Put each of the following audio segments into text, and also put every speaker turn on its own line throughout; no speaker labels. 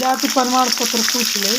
जाति प्रमाण पत्र पूछ ले।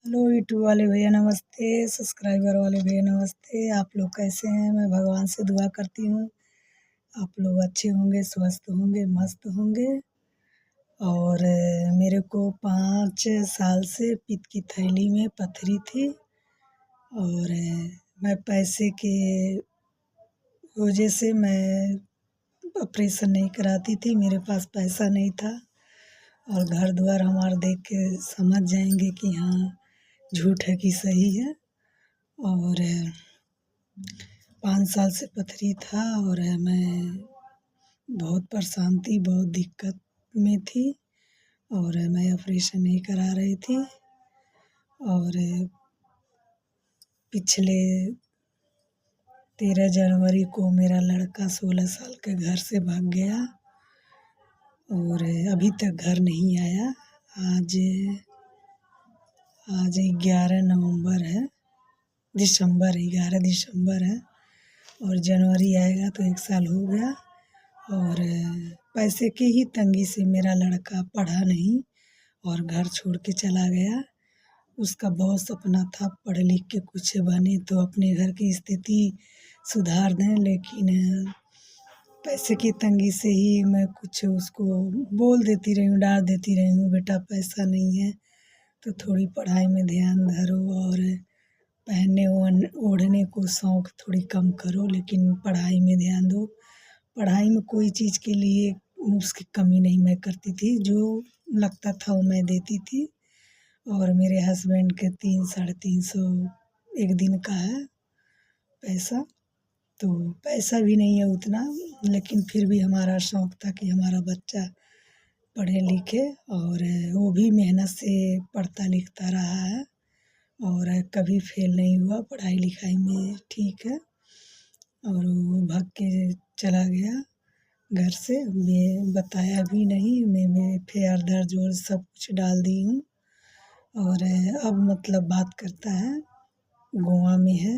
हेलो यूट्यूब वाले भैया नमस्ते, सब्सक्राइबर वाले भैया नमस्ते। आप लोग कैसे हैं? मैं भगवान से दुआ करती हूँ आप लोग अच्छे होंगे, स्वस्थ होंगे, मस्त होंगे। और मेरे को 5 साल से पित्त की थैली में पथरी थी और मैं पैसे के वजह से मैं ऑपरेशन नहीं कराती थी। मेरे पास पैसा नहीं था और घर द्वार हमारा देख के समझ जाएंगे कि हाँ झूठ है कि सही है। और 5 साल से पथरी था और मैं बहुत परेशान थी, बहुत दिक्कत में थी और मैं ऑपरेशन नहीं करा रही थी। और पिछले 13 जनवरी को मेरा लड़का 16 साल के घर से भाग गया और अभी तक घर नहीं आया। आज 11 नवंबर है, 11 दिसंबर है और जनवरी आएगा तो 1 साल हो गया। और पैसे की ही तंगी से मेरा लड़का पढ़ा नहीं और घर छोड़ के चला गया। उसका बहुत सपना था पढ़ लिख के कुछ बने तो अपने घर की स्थिति सुधार दें, लेकिन पैसे की तंगी से ही मैं कुछ उसको बोल देती रही हूँ, डांट देती रही हूँ, बेटा पैसा नहीं है तो थोड़ी पढ़ाई में ध्यान धरो और पहनने ओढ़ने को शौक थोड़ी कम करो, लेकिन पढ़ाई में ध्यान दो। पढ़ाई में कोई चीज़ के लिए उसकी कमी नहीं मैं करती थी, जो लगता था वो मैं देती थी। और मेरे हस्बैंड के 300-350 एक दिन का है पैसा, तो पैसा भी नहीं है उतना, लेकिन फिर भी हमारा शौक था कि हमारा बच्चा पढ़े लिखे और वो भी मेहनत से पढ़ता लिखता रहा है और कभी फेल नहीं हुआ, पढ़ाई लिखाई में ठीक है। और वो भाग के चला गया घर से, मैं बताया भी नहीं। मैं एफ.आई.आर. दर्ज और सब कुछ डाल दी हूँ और अब मतलब बात करता है, गोवा में है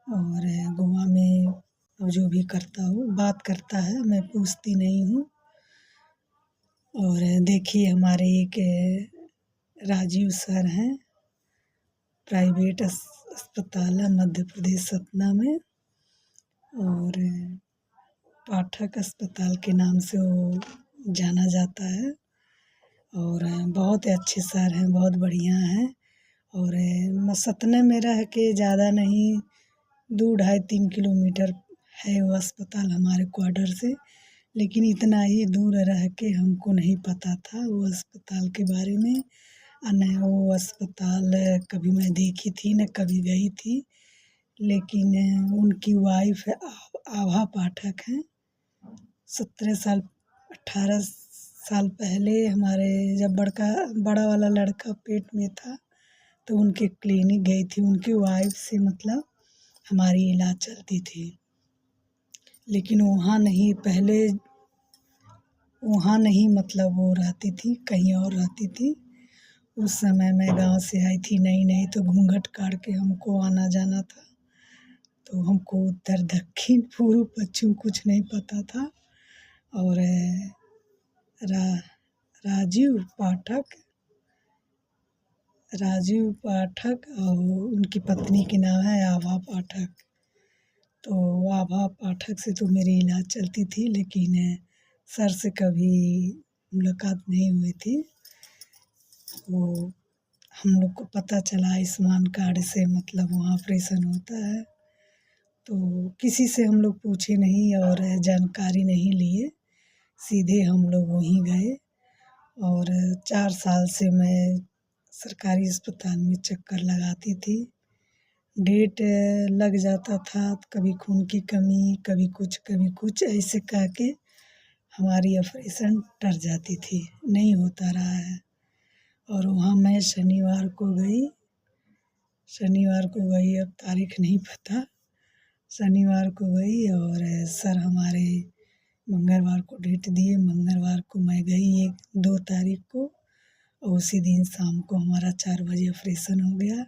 और गोवा में अब जो भी करता हो बात करता है, मैं पूछती नहीं हूँ। और देखिए हमारे एक राजीव सर हैं, प्राइवेट अस्पताल है मध्य प्रदेश सतना में और पाठक अस्पताल के नाम से वो जाना जाता है और बहुत अच्छे सर हैं, बहुत बढ़िया हैं। और सतना में रह के ज़्यादा नहीं, 2-2.5-3 किलोमीटर है वो अस्पताल हमारे क्वार्टर से, लेकिन इतना ही दूर रह के हमको नहीं पता था वो अस्पताल के बारे में। न वो अस्पताल कभी मैं देखी थी न कभी गई थी, लेकिन उनकी वाइफ आभा पाठक हैं। 17 साल 18 साल पहले हमारे जब बड़ा वाला लड़का पेट में था तो उनके क्लिनिक गई थी, उनकी वाइफ से मतलब हमारी इलाज चलती थी। लेकिन वहाँ नहीं मतलब वो रहती थी, कहीं और रहती थी। उस समय मैं गाँव से आई थी नई-नई, तो घूँघट काढ़ के हमको आना-जाना था। तो हमको उत्तर, दक्षिण, पूर्व, पश्चिम कुछ नहीं पता था। और रा राजीव पाठक और उनकी पत्नी के नाम है आभा पाठक। तो आभा पाठक से तो मेरी इलाज चलती थी, लेकिन सर से कभी मुलाकात नहीं हुई थी। वो हम लोग को पता चला आयुष्मान कार्ड से मतलब वहाँ ऑपरेशन होता है, तो किसी से हम लोग पूछे नहीं और जानकारी नहीं लिए, सीधे हम लोग वहीं गए। और 4 साल से मैं सरकारी अस्पताल में चक्कर लगाती थी। डेट लग जाता था, कभी खून की कमी, कभी कुछ ऐसे कह के हमारी ऑपरेशन टर जाती थी, नहीं होता रहा है। और वहाँ मैं शनिवार को गई, अब तारीख नहीं पता। शनिवार को गई और सर हमारे मंगलवार को डेट दिए, मंगलवार को मैं गई 2 तारीख को, और उसी दिन शाम को हमारा 4 बजे ऑपरेशन हो गया।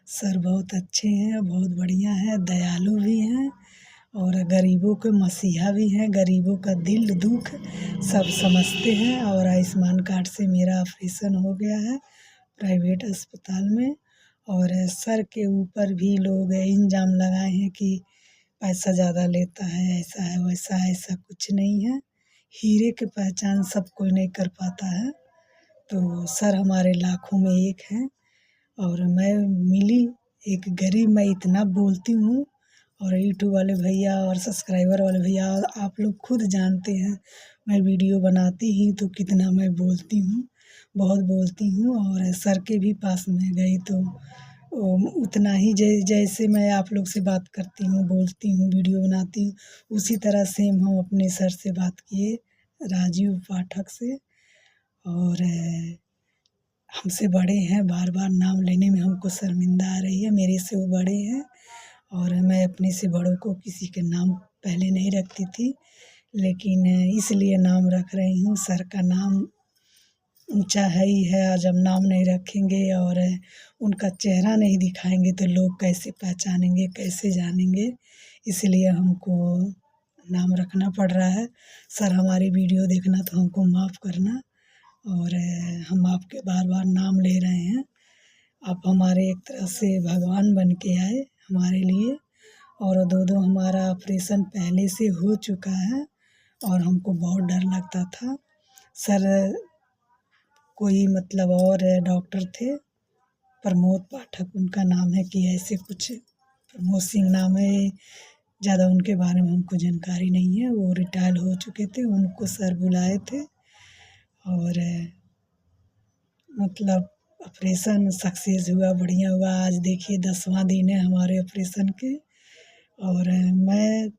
सर बहुत अच्छे हैं, बहुत बढ़िया है, दयालु भी हैं और गरीबों के मसीहा भी हैं, गरीबों का दिल दुख सब समझते हैं। और आयुष्मान कार्ड से मेरा ऑपरेशन हो गया है प्राइवेट अस्पताल में। और सर के ऊपर भी लोग इल्ज़ाम लगाए हैं कि पैसा ज़्यादा लेता है, ऐसा है वैसा है, ऐसा कुछ नहीं है। हीरे की पहचान सब कोई नहीं कर पाता है, तो सर हमारे लाखों में एक हैं। और मैं मिली एक गरीब, मैं इतना बोलती हूँ, और यूट्यूब वाले भैया और सब्सक्राइबर वाले भैया आप लोग खुद जानते हैं, मैं वीडियो बनाती ही तो कितना मैं बोलती हूँ, बहुत बोलती हूँ। और सर के भी पास में गई तो उतना ही जैसे मैं आप लोग से बात करती हूँ, बोलती हूँ, वीडियो बनाती हूँ, उसी तरह सेम हम अपने सर से बात किए, राजीव पाठक से। और हमसे बड़े हैं, बार-बार नाम लेने में हमको शर्मिंदा आ रही है, मेरे से वो बड़े हैं। और मैं अपने से बड़ों को किसी के नाम पहले नहीं रखती थी, लेकिन इसलिए नाम रख रही हूँ। सर का नाम ऊँचा है ही है, आज हम नाम नहीं रखेंगे और उनका चेहरा नहीं दिखाएँगे तो लोग कैसे पहचानेंगे, कैसे जानेंगे, इसलिए हमको नाम रखना पड़ रहा है। सर हमारी वीडियो देखना तो हमको माफ़ करना, और हम आपके बार-बार नाम ले रहे हैं। आप हमारे एक तरह से भगवान बन के आए हमारे लिए। और 2-2 हमारा ऑपरेशन पहले से हो चुका है और हमको बहुत डर लगता था। सर कोई मतलब और डॉक्टर थे, प्रमोद पाठक उनका नाम है कि ऐसे कुछ, प्रमोद सिंह नाम है, ज़्यादा उनके बारे में हमको जानकारी नहीं है, वो रिटायर हो चुके थे, उनको सर बुलाए थे। और मतलब ऑपरेशन सक्सेस हुआ, बढ़िया हुआ। आज देखिए 10वां दिन है हमारे ऑपरेशन के। और मैं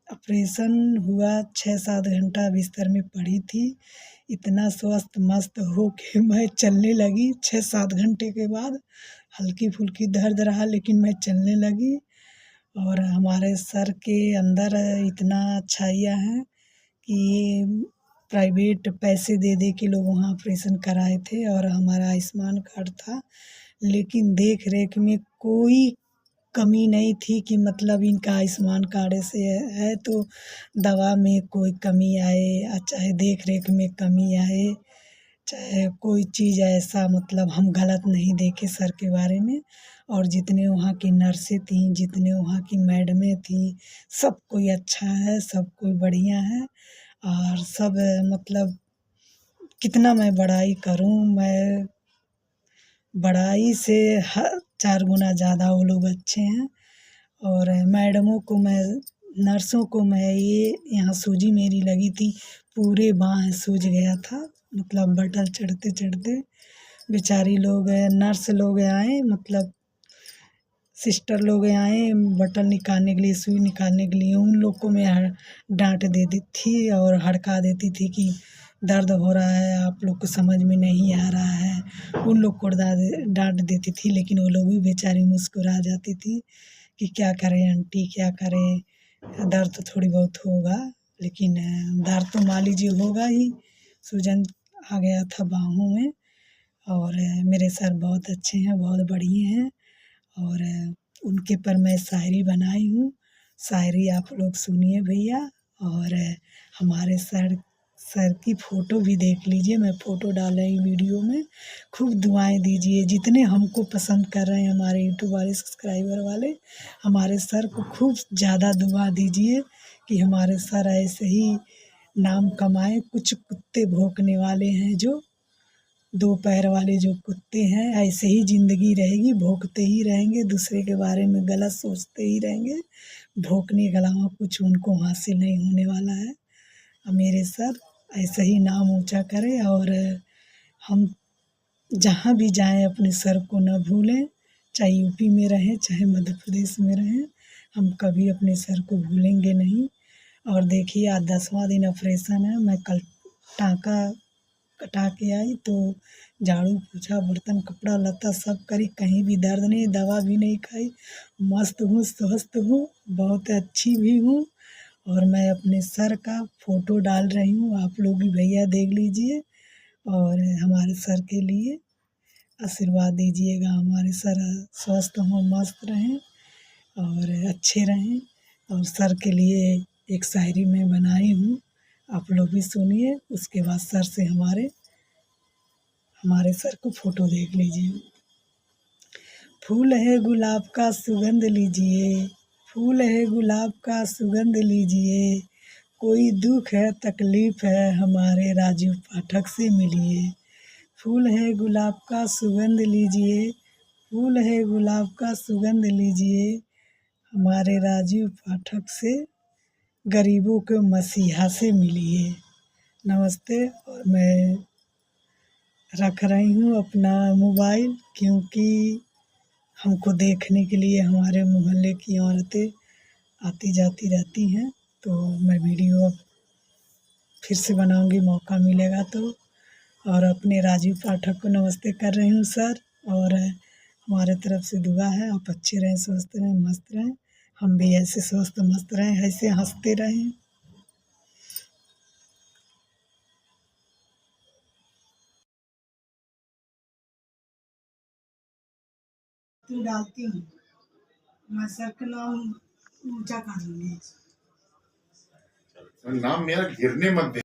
ऑपरेशन हुआ 6-7 घंटा बिस्तर में पड़ी थी, इतना स्वस्थ मस्त हो के मैं चलने लगी 6-7 घंटे के बाद। हल्की-फुल्की दर्द रहा लेकिन मैं चलने लगी। और हमारे सर के अंदर इतना अच्छाइयाँ हैं कि प्राइवेट पैसे दे के लोग वहाँ ऑपरेशन कराए थे, और हमारा आयुष्मान कार्ड था, लेकिन देख रेख में कोई कमी नहीं थी कि मतलब इनका आयुष्मान कार्ड से है तो दवा में कोई कमी आए, चाहे देख रेख में कमी आए, चाहे कोई चीज़ ऐसा मतलब हम गलत नहीं देखे सर के बारे में। और जितने वहाँ की नर्सें थीं, जितने वहाँ की मैडमें थीं, सब कोई अच्छा है, सब कोई बढ़िया है। और सब मतलब कितना मैं बड़ाई करूँ, मैं बड़ाई से 4 गुना ज़्यादा वो लोग अच्छे हैं। और मैडमों को मैं, नर्सों को मैं, ये यहाँ सूजी मेरी लगी थी, पूरे बाँह सूज गया था, मतलब बटन चढ़ते-चढ़ते बेचारी लोग, नर्स लोग आए, मतलब सिस्टर लोग आए बटन निकालने के लिए, सुई निकालने के लिए, उन लोग को मैं डाँट देती थी और हड़का देती थी कि दर्द हो रहा है, आप लोग को समझ में नहीं आ रहा है। उन लोग को डाँट देती थी, लेकिन वो लोग भी बेचारी मुस्कुरा जाती थी कि क्या करें आंटी, क्या करें, दर्द तो थोड़ी बहुत होगा, लेकिन दर्द तो मान लीजिए होगा ही। सूजन आ गया था बाहों में। और मेरे सर बहुत अच्छे हैं, बहुत बढ़िया हैं। और उनके पर मैं शायरी बनाई हूँ। शायरी आप लोग सुनिए भैया। और हमारे सर की फ़ोटो भी देख लीजिए, मैं फ़ोटो डाल रही हूँ वीडियो में। खूब दुआएं दीजिए, जितने हमको पसंद कर रहे हैं हमारे यूट्यूब वाले, सब्सक्राइबर वाले, हमारे सर को खूब ज़्यादा दुआ दीजिए कि हमारे सर ऐसे ही नाम कमाएं। कुछ कुत्ते भौंकने वाले हैं, जो दो पैर वाले जो कुत्ते हैं, ऐसे ही ज़िंदगी रहेगी, भौंकते ही रहेंगे, दूसरे के बारे में गलत सोचते ही रहेंगे। भौंकने के अलावा कुछ उनको हासिल नहीं होने वाला है। और मेरे सर ऐसे ही नाम ऊँचा करें। और हम जहाँ भी जाएं अपने सर को न भूलें, चाहे यूपी में रहें, चाहे मध्य प्रदेश में रहें, हम कभी अपने सर को भूलेंगे नहीं। और देखिए, आज 10वां दिन ऑपरेशन है। मैं कल टाँका कटा के आई, तो झाड़ू पोछा बर्तन कपड़ा लत्ता सब करी, कहीं भी दर्द नहीं, दवा भी नहीं खाई। मस्त हूँ, स्वस्थ हूँ, बहुत अच्छी भी हूँ। और मैं अपने सर का फ़ोटो डाल रही हूँ, आप लोग भी भैया देख लीजिए। और हमारे सर के लिए आशीर्वाद दीजिएगा, हमारे सर स्वस्थ हों, मस्त रहें और अच्छे रहें। और सर के लिए एक शायरी मैं बनाई हूँ, आप लोग भी सुनिए। उसके बाद सर से हमारे सर को फ़ोटो देख लीजिए। फूल है गुलाब का सुगंध लीजिए, फूल है गुलाब का सुगंध लीजिए, कोई दुख है तकलीफ़ है हमारे राजू पाठक से मिलिए। फूल है गुलाब का सुगंध लीजिए, फूल है गुलाब का सुगंध लीजिए, हमारे राजू पाठक से, गरीबों के मसीहा से मिलिए। नमस्ते। और मैं रख रही हूँ अपना मोबाइल, क्योंकि हमको देखने के लिए हमारे मोहल्ले की औरतें आती जाती रहती हैं। तो मैं वीडियो अब फिर से बनाऊंगी, मौका मिलेगा तो। और अपने राजीव पाठक को नमस्ते कर रही हूँ सर। और हमारे तरफ से दुआ है, आप अच्छे रहें, स्वस्थ रहें, मस्त रहें। हम भी ऐसे स्वस्थ मस्त रहें, ऐसे हंसते रहें। तो डालती हूँ, मैं सर का नाम ऊंचा कर लूँगी।
नाम मेरा गिरने मत दे।